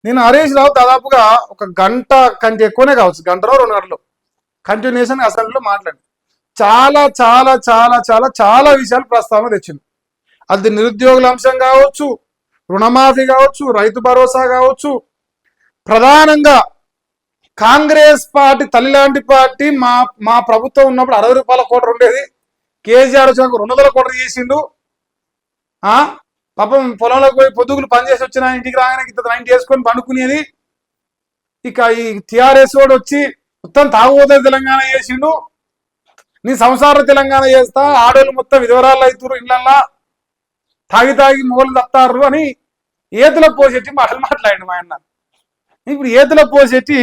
నేను హరీష్ రావు దాదాపుగా ఒక గంట కంటే ఎక్కువనే కావచ్చు, గంటలో 2 గంటలు కంటిన్యూషన్ అసెంబ్లీలో మాట్లాడి చాలా చాలా చాలా చాలా చాలా విషయాలు ప్రస్తావన తెచ్చింది. అది నిరుద్యోగుల అంశం కావచ్చు, రుణమాఫీ కావచ్చు, రైతు భరోసా కావచ్చు. ప్రధానంగా కాంగ్రెస్ పార్టీ తల్లి లాంటి పార్టీ మా మా ప్రభుత్వం ఉన్నప్పుడు 60 రూపాయల కోటర్ ఉండేది. కేసీఆర్ వచ్చాక 200 కోట్లు చేసిండు. పాపం పొలంలోకి పోయి పొద్దుగులు పనిచేసి వచ్చిన ఇంటికి రాగానే ఇంత 90 వేసుకొని పండుకునేది. ఇక ఈ టిఆర్ఎస్ వాడు వచ్చి మొత్తం తాగుబోతే తెలంగాణ చేసిండు. నీ సంసార తెలంగాణ చేస్తా, ఆడోళ్ళు మొత్తం విధవరాళ్ళు అవుతారు, ఇళ్ళల్లా తాగి తాగి మొగలు తప్తారు అని ఏతుల పోసెట్టి మాటలు మాట్లాడిండు మా అన్న. ఇప్పుడు ఏతుల పోసెట్టి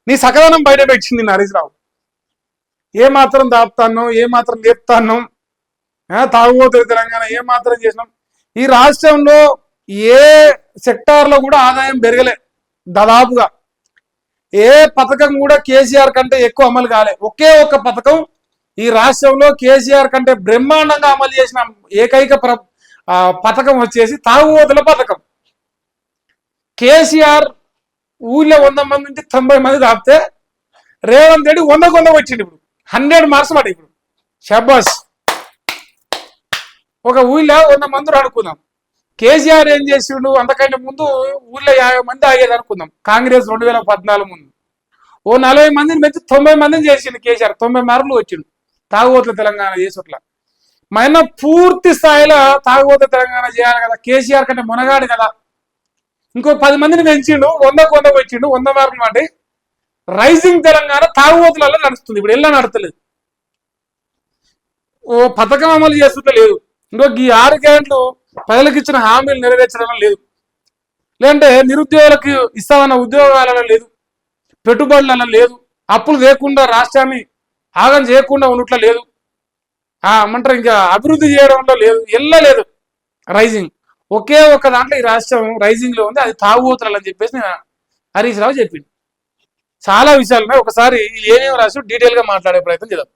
నీ సకదనం బయట పెట్టింది హరీష్ రావు. ఏమాత్రం దాపుతాను, ఏమాత్రం లేపుతాను, తాగుబోతులు తెలంగాణ ఏమాత్రం చేసినాం. ఈ రాష్ట్రంలో ఏ సెక్టార్లో కూడా ఆదాయం పెరగలే. దాదాపుగా ఏ పథకం కూడా కేసీఆర్ కంటే ఎక్కువ అమలు కాలే. ఒకే ఒక్క పథకం ఈ రాష్ట్రంలో కేసీఆర్ కంటే బ్రహ్మాండంగా అమలు చేసిన ఏకైక పథకం వచ్చేసి తాగుబోతుల పథకం. కేసీఆర్ ఊళ్ళో 100 మంది నుంచి 90 మంది తాపితే రేవంత్ రెడ్డి 100 వచ్చింది. ఇప్పుడు 100 మార్క్స్ పడి ఇప్పుడు షబాస్. ఒక ఊళ్ళో 100 మంది అనుకుందాం. కేసీఆర్ ఏం చేసిండు, అంతకంటే ముందు ఊళ్ళో 50 మంది ఆగేది అనుకుందాం. కాంగ్రెస్ 2014 ముందు ఓ 40 మందిని పెంచి 90 మందిని చేసిండు కేసీఆర్. 90 మార్కులు వచ్చిండు తాగుబోతుల తెలంగాణ చేసేట్లా. మన పూర్తి స్థాయిలో తాగుబోతుల తెలంగాణ చేయాలి కదా. కేసీఆర్ కంటే మునగాడు కదా. ఇంకో 10 మందిని పెంచిండు, 100 వచ్చిండు, 100 మార్కులు మాట. రైజింగ్ తెలంగాణ తాగుబోతులలో నడుస్తుంది. ఇప్పుడు ఎలా నడతలేదు. ఓ పథకం అమలు చేస్తుంటే లేదు. ఇంకో ఈ 6 గ్యారెంట్లు ప్రజలకు ఇచ్చిన హామీలు నెరవేర్చడం లేదు. లేదంటే నిరుద్యోగులకు ఇస్తామన్న ఉద్యోగాలలో లేదు, పెట్టుబడులలో లేదు, అప్పులు లేకుండా రాష్ట్రాన్ని ఆగం చేయకుండా ఉన్నట్ల లేదు, ఏమంటారు ఇంకా అభివృద్ధి చేయడంలో లేదు, లేదు. రైజింగ్ ఒకే ఒక్క దాంట్లో ఈ రాష్ట్రం రైజింగ్ లో ఉంది, అది తాగుబోతులు అని చెప్పేసి నేను హరీష్ రావు చెప్పింది. చాలా విషయాలు ఉన్నాయి. ఒకసారి ఏమేమి రాసి డీటెయిల్ గా మాట్లాడే ప్రయత్నం చేద్దాం.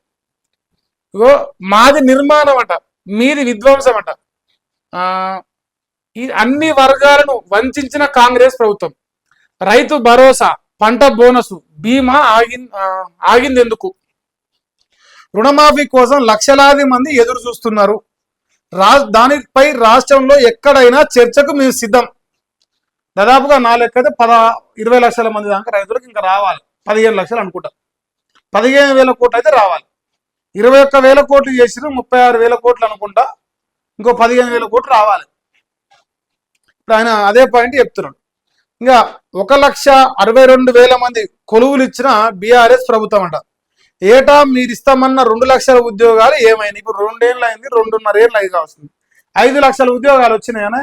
ఇగో మాది నిర్మాణం అంట, మీది విధ్వంసం అంట. ఈ అన్ని వర్గాలను వంచిన కాంగ్రెస్ ప్రభుత్వం. రైతు భరోసా, పంట బోనస్, బీమా ఆగింది ఎందుకు? రుణమాఫీ కోసం లక్షలాది మంది ఎదురు చూస్తున్నారు. దానిపై రాష్ట్రంలో ఎక్కడైనా చర్చకు మేము సిద్ధం. దాదాపుగా నా లెక్కైతే 20 లక్షల మంది దాకా రైతులకు ఇంకా రావాలి. 15 లక్షలు అనుకుంటా. 15,000 కోట్లు అయితే రావాలి. 21,000 కోట్లు చేసిన 36,000 కోట్లు అనుకుంటా. ఇంకో 15,000 కోట్లు రావాలి. ఇప్పుడు ఆయన అదే పాయింట్ చెప్తున్నాడు. ఇంకా 1,62,000 మంది కొలువులు ఇచ్చిన బీఆర్ఎస్ ప్రభుత్వం అంట. ఏటా మీరు ఇస్తామన్న 2 లక్షల ఉద్యోగాలు ఏమైనా? ఇప్పుడు 2 ఏళ్ళు అయింది, 2.5 ఏళ్ళు అయి కావస్తుంది. 5 లక్షల ఉద్యోగాలు వచ్చినాయనే?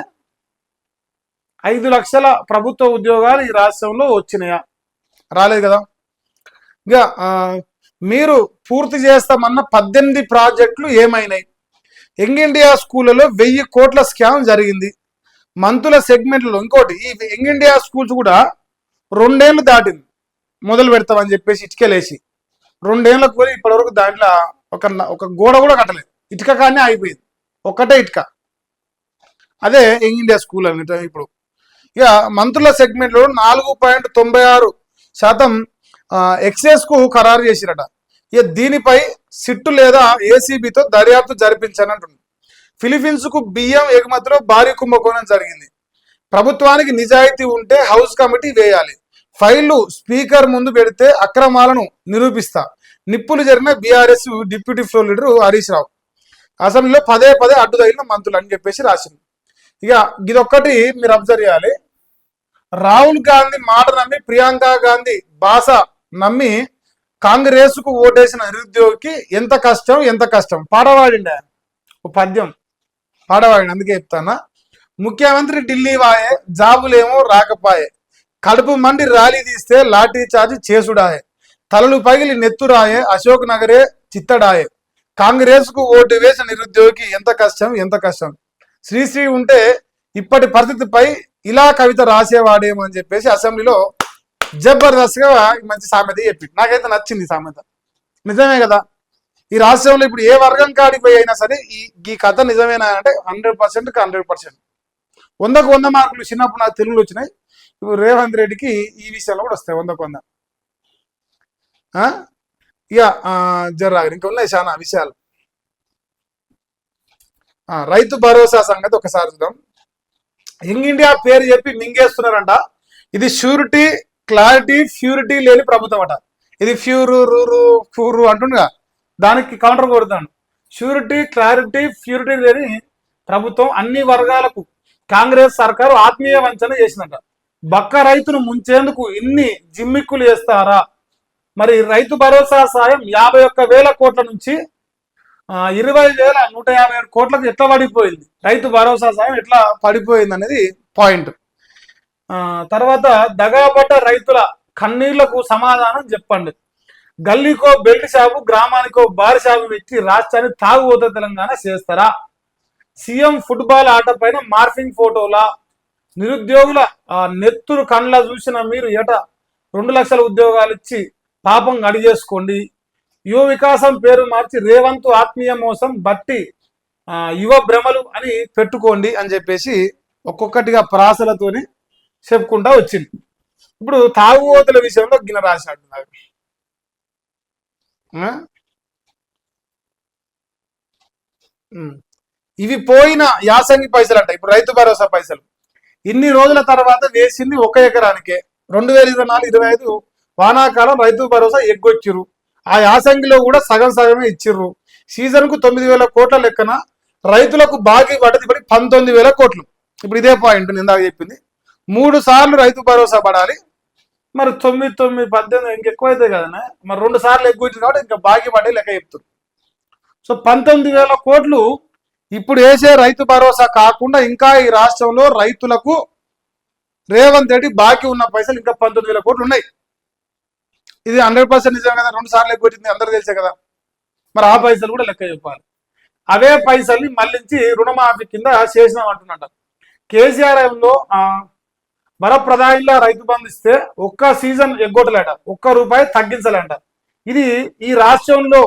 5 లక్షల ప్రభుత్వ ఉద్యోగాలు ఈ రాష్ట్రంలో వచ్చినాయా? రాలేదు కదా. ఇంకా మీరు పూర్తి చేస్తామన్న 18 ప్రాజెక్టులు ఏమైనాయి? యంగ్ ఇండియా స్కూళ్ళలో 1000 కోట్ల స్కామ్ జరిగింది. మంతుల సెగ్మెంట్లో ఇంకోటి, ఈ యంగ్ ఇండియా స్కూల్స్ కూడా 2 ఏళ్ళు దాటింది మొదలు పెడతామని చెప్పేసి ఇటుకలేసి 2 ఏళ్ళకు పోయి ఇప్పటివరకు దాంట్లో ఒక గోడ కూడా కట్టలేదు. ఇటుక కానీ ఆగిపోయింది, ఒక్కటే ఇటుక. అదే యంగ్ ఇండియా స్కూల్ అంటే. ఇప్పుడు ఇక మంత్రుల సెగ్మెంట్లో 4.96% ఎక్సైజ్ కు ఖరారు చేసిరట. ఇక దీనిపై సిట్టు లేదా ఏసీబీతో దర్యాప్తు జరిపించని అంటుంది. ఫిలిపీన్స్ కు బియ్యం ఎగుమతిలో భారీ కుంభకోణం జరిగింది. ప్రభుత్వానికి నిజాయితీ ఉంటే హౌస్ కమిటీ వేయాలి. ఫైళ్లు స్పీకర్ ముందు పెడితే అక్రమాలను నిరూపిస్తా. నిప్పులు జరిగిన BRS deputy floor leader Harish Rao. అసెంబ్లీలో పదే అడ్డు తగిలిన మంత్రులు అని చెప్పేసి రాసింది. ఇక ఇదొక్కటి మీరు అబ్జర్వ్ చేయాలి. రాహుల్ గాంధీ మాట నమ్మి, ప్రియాంక గాంధీ భాష నమ్మి కాంగ్రెస్ కు ఓటేసిన నిరుద్యోగికి ఎంత కష్టం పాడవాడిండే. ఓ పద్యం పాడవాడి. అందుకే చెప్తానా, ముఖ్యమంత్రి ఢిల్లీ వాయే, జాబులేమో రాకపాయే, కడుపు మండి ర్యాలీ తీస్తే లాఠీ చార్జి చేసుడాయే, తలలు పగిలి నెత్తురాయే, అశోక్ నగరే చిత్తడాయే, కాంగ్రెస్ కు ఓటు వేసిన నిరుద్యోగికి ఎంత కష్టం. శ్రీశ్రీ ఉంటే ఇప్పటి పరిస్థితిపై ఇలా కవిత రాసేవాడేమో అని చెప్పేసి అసెంబ్లీలో జబర్దస్త్ గా మంచి సామెత చెప్పింది. నాకైతే నచ్చింది సామెత. నిజమే కదా. ఈ రాష్ట్రంలో ఇప్పుడు ఏ వర్గం కాడికి పోయి అయినా సరే ఈ కథ నిజమేనా అంటే 100%కి 100%. 100కు 100 మార్కులు చిన్నప్పుడు నాకు తెలుగులో వచ్చినాయి. ఇప్పుడు రేవంత్ రెడ్డికి ఈ విషయంలో కూడా వస్తాయి 100 ఇక జర్రాగరు ఇంకా ఉన్నాయి చాలా విషయాలు. రైతు భరోసా సంగతి ఒకసారి చూద్దాం. యంగ్ ఇండియా పేరు చెప్పి మింగేస్తున్నారంట. ఇది ష్యూరిటీ, క్లారిటీ, ప్యూరిటీ లేని ప్రభుత్వం అట. ఇది ఫ్యూరు రూరు ఫ్యూరు అంటుండగా దానికి కౌంటర్ కొడతాను. ష్యూరిటీ, క్లారిటీ, ప్యూరిటీ లేని ప్రభుత్వం అన్ని వర్గాలకు కాంగ్రెస్ సర్కారు ఆత్మీయ వంచన చేసిందట. బక్క రైతును ముంచేందుకు ఇన్ని జిమ్మిక్కులు చేస్తారా? మరి రైతు భరోసా సాయం 51,000 కోట్ల నుంచి 20,157 కోట్లకు ఎట్లా పడిపోయింది? రైతు భరోసా సాయం ఎట్లా పడిపోయింది అనేది పాయింట్. తర్వాత దగాబడ్డ రైతుల కన్నీళ్లకు సమాధానం చెప్పండి. గల్లీకో బెల్ట్ షాపు, గ్రామానికో బార్ షాపు ఇచ్చి రాష్ట్రాన్ని తాగుబోత తెలంగాణ చేస్తారా? సీఎం ఫుట్బాల్ ఆట పైన మార్ఫింగ్ ఫోటోలా? నిరుద్యోగుల నెత్తురు కండ్ల చూసిన మీరు ఏటా 2 లక్షల ఉద్యోగాలు ఇచ్చి పాపం అడిగేసుకోండి. యువ వికాసం పేరు మార్చి రేవంత్ ఆత్మీయ మోసం బట్టి యువ భ్రమలు అని పెట్టుకోండి అని చెప్పేసి ఒక్కొక్కటిగా ప్రాసలతోని చెప్పుకుంటా వచ్చింది. ఇప్పుడు తాగుబోతుల విషయంలో గిన రాశాడు. ఇవి పోయిన యాసంగి పైసలు అంట. ఇప్పుడు రైతు భరోసా పైసలు ఇన్ని రోజుల తర్వాత వేసింది 1 ఎకరానికే. 2024-25 వానాకాలం రైతు భరోసా ఎగ్గొచ్చిర్రు. ఆ యాసంగిలో కూడా సగం సగమే ఇచ్చిర్రు. సీజన్ కు 9,000 కోట్ల లెక్కన రైతులకు బాకీ పడ్డది 19,000 కోట్లు. ఇప్పుడు ఇదే పాయింట్ ఇందాక చెప్పింది. 3 సార్లు రైతు భరోసా పడాలి. మరి 9, 9, 18 ఇంకెక్కువ అవుతాయి కదా. మరి 2 సార్లు ఎగ్గొచ్చింది కాబట్టి ఇంకా బాకీ పడే లెక్క చెప్తారు. సో 19,000 కోట్లు ఇప్పుడు వేసే రైతు భరోసా కాకుండా ఇంకా ఈ రాష్ట్రంలో రైతులకు రేవంత్ రెడ్డి బాకీ ఉన్న పైసలు ఇంకా 19,000 కోట్లు ఉన్నాయి. ఇది 100% నిజం కదా. 2 సార్లు ఎగ్గొచ్చింది అందరూ తెలిసే కదా. మరి ఆ పైసలు కూడా లెక్క చెప్పాలి. అవే పైసల్ని మళ్ళించి రుణమాఫీ కింద చేసినాం అంటున్నట్ట. కేసీఆర్ లో వరప్రధానిలా రైతు బంధు ఇస్తే ఒక్క సీజన్ ఎగ్గొట్టలేట, ₹1 తగ్గించలేంట. ఇది ఈ రాష్ట్రంలో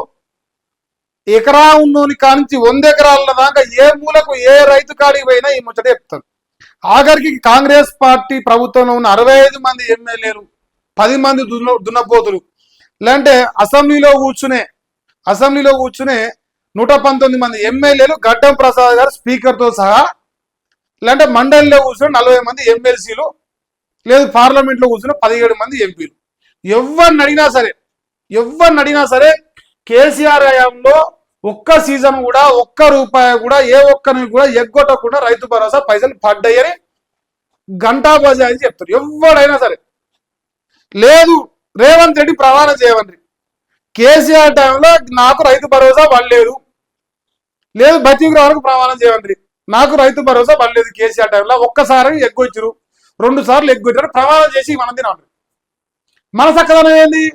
ఎకరా ఉన్నోని కానించి 100 ఎకరాల దాకా ఏ మూలకు ఏ రైతు కాడికి పోయినా ఈ ముచ్చట చెప్తారు. ఆఖరికి కాంగ్రెస్ పార్టీ ప్రభుత్వంలో ఉన్న 65 మంది ఎమ్మెల్యేలు, 10 మంది దున్నపోతులు, లేదంటే అసెంబ్లీలో కూర్చునే 119 మంది ఎమ్మెల్యేలు, గడ్డం ప్రసాద్ గారు స్పీకర్తో సహా, లేదంటే మండలిలో కూర్చున్న 40 మంది ఎమ్మెల్సీలు, లేదు పార్లమెంట్లో కూర్చున్న 17 మంది ఎంపీలు. ఎవరిని అడిగినా సరే కేసీఆర్ హయాంలో ఒక్క సీజన్ కూడా ₹1 కూడా ఏ ఒక్కరిని కూడా ఎగ్గొట్టకుండా రైతు భరోసా పైసలు పడ్డాయని గంటా బజాయి చెప్తారు. ఎవడైనా సరే. లేదు రేవంత్ రెడ్డి ప్రమాణం చేయమండి, కేసీఆర్ టైంలో నాకు రైతు భరోసా పడలేదు, లేదు బతికి ప్రమాణం చేయమండి, నాకు రైతు భరోసా పడలేదు కేసీఆర్ టైంలో, ఒక్కసారి ఎగ్గొచ్చారు, 2 సార్లు ఎగ్గొచ్చారు, ప్రమాణం చేసి మనం తినాలి. మన చక్కదనం ఏంది?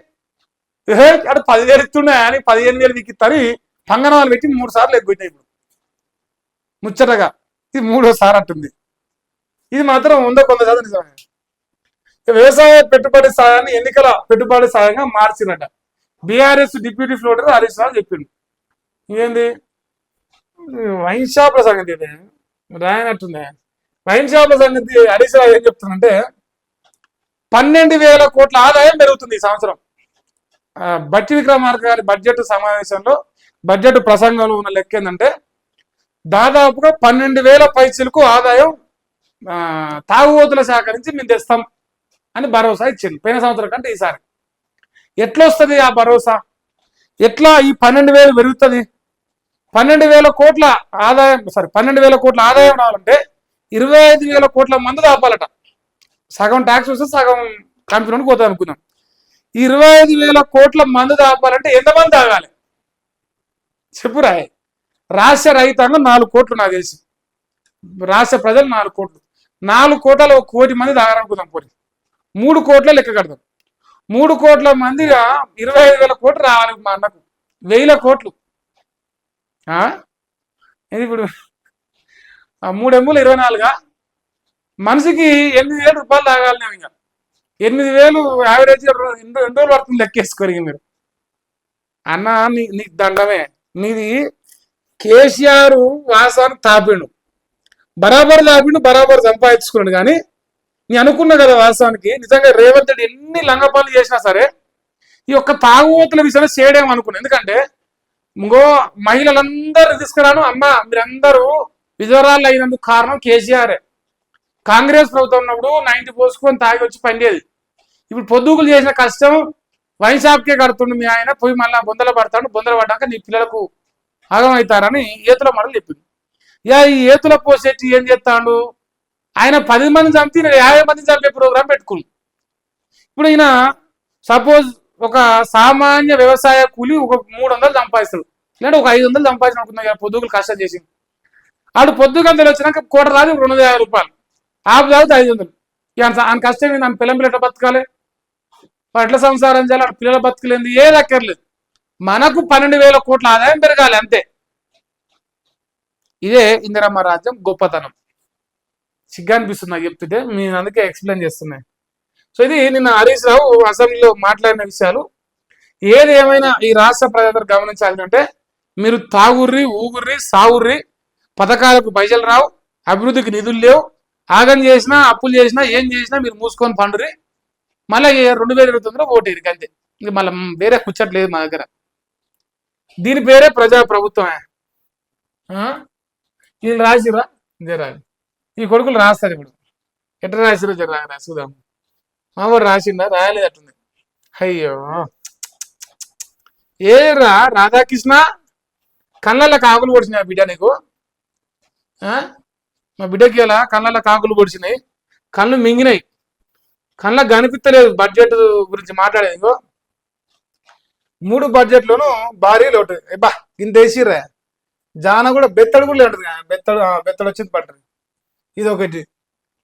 అంటే 10,000 ఇస్తున్నాయి అని 15,000 దిక్కిత్తని పంగనాలు పెట్టి 3 సార్లు ఎగ్గొట్టాయి. ఇప్పుడు ముచ్చటగా ఇది 3వ సారి అట్టుంది. ఇది మాత్రం 100% నిజమే. వ్యవసాయ పెట్టుబడి సాయాన్ని ఎన్నికల పెట్టుబడి సాయంగా మార్చినట్ట. BRS deputy floater Harish Rao చెప్పిండు. ఏంది వైన్ షాప్ల సంగతి రాయనట్టుంది. వైన్ షాప్ల సంగతి హరీష్ రావు ఏం చెప్తుందంటే 12,000 కోట్ల ఆదాయం పెరుగుతుంది ఈ సంవత్సరం. బట్టి విక్రమార్క గారి బడ్జెట్ సమావేశంలో బడ్జెట్ ప్రసంగంలో ఉన్న లెక్క ఏంటంటే దాదాపుగా 12,000 పైసలకు ఆదాయం తాగుబోతుల శాఖ నుంచి మేము తెస్తాం అని భరోసా ఇచ్చింది పోయిన సంవత్సరం కంటే ఈసారి. ఎట్లా వస్తుంది ఆ భరోసా? ఎట్లా ఈ 12,000 పెరుగుతుంది? 12,000 కోట్ల ఆదాయం 12,000 కోట్ల ఆదాయం రావాలంటే 25,000 కోట్ల మంది దాపాలట. సగం ట్యాక్స్ వస్తే సగం కంపెనీకి పోతుంది అనుకుందాం. 25,000 కోట్ల మంది దాపాలంటే ఎంతమంది తాగాలి చెప్పురా? రాష్ట్ర రైతాంగం 4 కోట్లు నాకు తెలిసి, రాష్ట్ర ప్రజలు 4 కోట్లు, 4 కోట్లలో 1 కోటి మంది తాగాలనుకుందాం. పోయి 3 కోట్ల లెక్క కడతాం. 3 కోట్ల మందిగా 25,000 కోట్లు రావాలి. మా అన్నకు 1,000 కోట్లు. ఇది ఇప్పుడు 3 ఎంబులు 24గా మనిషికి 8,000 రూపాయలు తాగాలి. నేను ఇంకా 8,000 యావరేజ్ 2 రోజులు పడుతుంది లెక్కేసుకోరు మీరు. అన్న నీకు దండమే. నీది కేసీఆర్ వాసాన్ని తాపిండు, బరాబర్ తాపిండు, బరాబర్ సంపాదించుకున్నాడు. కానీ నీ అనుకున్నా కదా వాస్తవానికి నిజంగా రేవంత్ రెడ్డి ఎన్ని లంగ పనులు చేసినా సరే ఈ యొక్క తాగుబోతుల విషయంలో చేయడం అనుకున్నాను. ఎందుకంటే ఇంకో మహిళలందరూ తీసుకురాను అమ్మ మీరందరూ విధవరాళ్ళు అయినందుకు కారణం కేసీఆర్. కాంగ్రెస్ ప్రభుత్వం ఉన్నప్పుడు 90 పోసుకొని తాగి వచ్చి పండేది. ఇప్పుడు పొద్దుగులు చేసిన కష్టం వైన్ షాప్కే కడుతుండు మీ ఆయన, పోయి మళ్ళీ బొందలు పడతాడు, బొందలు పడ్డాక నీ పిల్లలకు ఆగమవుతారని ఏతుల మరలు చెప్పింది. ఇక ఈ ఏతుల పోసేటి ఏం చేస్తాడు, ఆయన 10 మంది చంపి 50 మంది చంపే ప్రోగ్రాం పెట్టుకుంది. ఇప్పుడు ఈయన సపోజ్ ఒక సామాన్య వ్యవసాయ కూలి ఒక 300 సంపాదిస్తాడు, లేదంటే ఒక 500 సంపాదించిన అనుకుందా పొద్దుగులు కష్టం చేసి. ఆడు పొద్దుగంతలు వచ్చినాక కోట రాదు 250 రూపాయలు, ఆపు తాగితే 500. ఆయన కష్టం నన్ను పిల్లలు ఎట్లా బతకాలి, ఎట్లా సంసారం చేయాలి, అటు పిల్లల బతకలేదు, ఏది అక్కర్లేదు. మనకు 12,000 కోట్ల ఆదాయం పెరగాలి అంతే. ఇదే ఇందిరమ్మ రాజ్యం గొప్పతనం. సిగ్గా అనిపిస్తుంది నాకు చెప్తుంటే, నేను అందుకే ఎక్స్ప్లెయిన్ చేస్తున్నాను. సో ఇది నిన్న హరీష్ రావు అసెంబ్లీలో మాట్లాడిన విషయాలు. ఏది ఏమైనా ఈ రాష్ట్ర ప్రజలందరూ గమనించాలంటే, మీరు తాగుర్రి ఊగుర్రి సాగుర్రి, పథకాలకు పైసలు రావు, అభివృద్ధికి నిధులు లేవు, ఆగం చేసినా అప్పులు చేసినా ఏం చేసినా మీరు మూసుకొని పండురి, మళ్ళీ 2029లో ఓటేరికి అంతే. ఇంక మళ్ళీ వేరే కూర్చోట్లేదు మా దగ్గర. దీని పేరే ప్రజా ప్రభుత్వమే. వీళ్ళు రాసిరా జరా, ఈ కొడుకులు రాస్తారు. ఇప్పుడు ఎట్లా రాసిరో జర రాసుదాం. మా వాడు రాసిందా, రాయలేదు అట్టుంది. అయ్యో ఏరా రాధాకృష్ణ, కళ్ళల్లో కాకులు పొడిచినాయి బిడ్డ నీకు. మా బిడ్డకి ఇలా కళ్ళల్లో కాకులు పొడిచినాయి, కళ్ళు మింగినాయి, కళ్ళకు కనిపిస్తలేదు. బడ్జెట్ గురించి మాట్లాడేది. ఇంకో 3 బడ్జెట్లోనూ భారీ లోటు. బా ఇంత వేసిర్రా, జాన కూడా బెత్తడు కూడా ఉంటుంది. బెత్తడు వచ్చింది పట్టరు. ఇది ఒకటి.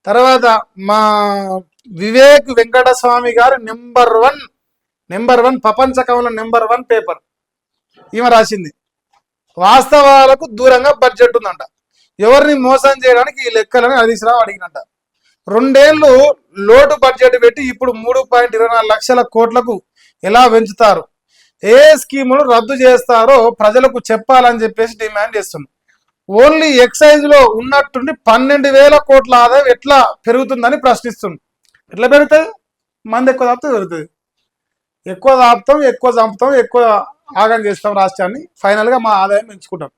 తర్వాత మా వివేక్ వెంకటస్వామి గారు నెంబర్ వన్ ప్రపంచకంలో నెంబర్ 1 పేపర్ ఈమె రాసింది. వాస్తవాలకు దూరంగా బడ్జెట్ ఉందంట. ఎవరిని మోసం చేయడానికి ఈ లెక్కలని హరీష్ రావు అడిగినట్ట. 2 ఏళ్ళు లోటు బడ్జెట్ పెట్టి ఇప్పుడు 3.24 లక్షల కోట్లకు ఎలా పెంచుతారు, ఏ స్కీములు రద్దు చేస్తారో ప్రజలకు చెప్పాలని చెప్పేసి డిమాండ్ చేస్తుంది. ఓన్లీ ఎక్సైజ్ లో ఉన్నట్టుండి 12,000 కోట్ల ఆదాయం ఎట్లా పెరుగుతుందని ప్రశ్నిస్తుంది. ఎట్లా పెరుగుతుంది? మంది ఎక్కువ తాపితే పెరుగుతుంది. ఎక్కువ తాపుతాం, ఎక్కువ చంపుతాం, ఎక్కువ ఆగం చేస్తాం రాష్ట్రాన్ని, ఫైనల్ గా మా ఆదాయం పెంచుకుంటాం.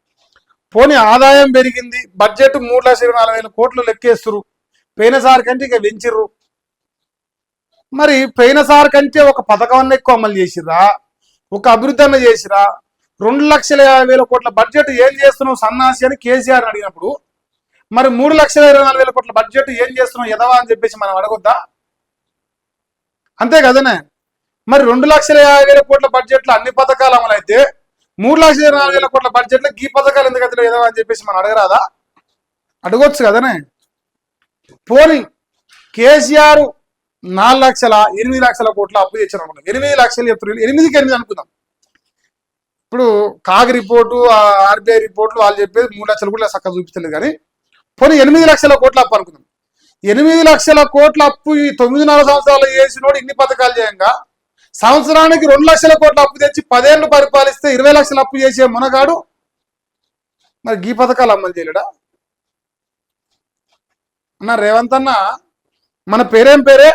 పోనీ ఆదాయం పెరిగింది, బడ్జెట్ 3,24,000 కోట్లు లెక్కేస్తురు, పోయినసారి కంటే ఇక పెంచిర్రు. మరి పోయినసారి కంటే ఒక పథకం ఎక్కువ అమలు చేసిర్రా, ఒక అభివృద్ధి అన్న చేసిరా? 2,50,000 కోట్ల బడ్జెట్ ఏం చేస్తున్నావు సన్నాసి అని కేసీఆర్ అడిగినప్పుడు, మరి 3,24,000 కోట్ల బడ్జెట్ ఏం చేస్తున్నావు ఎదవా అని చెప్పేసి మనం అడగొద్దా? అంతే కదనే. మరి 2,50,000 కోట్ల బడ్జెట్లో అన్ని పథకాలు అమలైతే 3,24,000 కోట్ల బడ్జెట్లో ఈ పథకాలు ఎందుకు అతను ఎదవా అని చెప్పేసి మనం అడగరాదా? అడగొచ్చు కదనే. పోనీ కేసీఆర్ 8 లక్షల కోట్ల అప్పు తెచ్చారు అనుకుంటాం. 8 లక్షలు చెప్తున్నారు, 8కి 8 అనుకుందాం. ఇప్పుడు కాగ్ రిపోర్టు, ఆర్బీఐ రిపోర్ట్లు వాళ్ళు చెప్పేది 3 లక్షలు కూడా చక్కగా చూపించలేదు. కానీ పోనీ 8 లక్షల కోట్ల అప్పు అనుకుందాం. 8 లక్షల కోట్ల అప్పు ఈ 9.5 సంవత్సరాలు చేసినోడు ఇన్ని పథకాలు చేయంగా, సంవత్సరానికి 2 లక్షల కోట్ల అప్పు తెచ్చి 10 ఏళ్ళు పరిపాలిస్తే 20 లక్షల అప్పు చేసే మునగాడు మరి ఈ పథకాలు అమలు చేయలేడా? అన్న రేవంత్ అన్న, మన పేరేం పేరే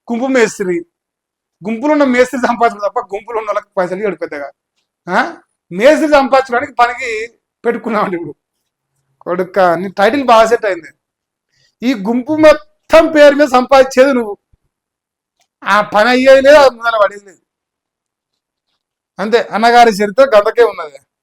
గుంపు మేస్త్రి. గుంపులు ఉన్న మేస్త్రి సంపాదించడం తప్ప గుంపులు ఉన్న వాళ్ళకి పైసలు గడిపెద్దగా. మేస్త్రి సంపాదించడానికి పనికి పెట్టుకున్నామండి. ఇప్పుడు కొడుక నీ టైటిల్ బాగా సెట్ అయింది. ఈ గుంపు మొత్తం పేరు మీద సంపాదించేది నువ్వు. ఆ పని అయ్యేది లేదు, అది ముందర పడేది లేదు. అంతే, అన్నగారి చరిత్ర గతకే ఉన్నది.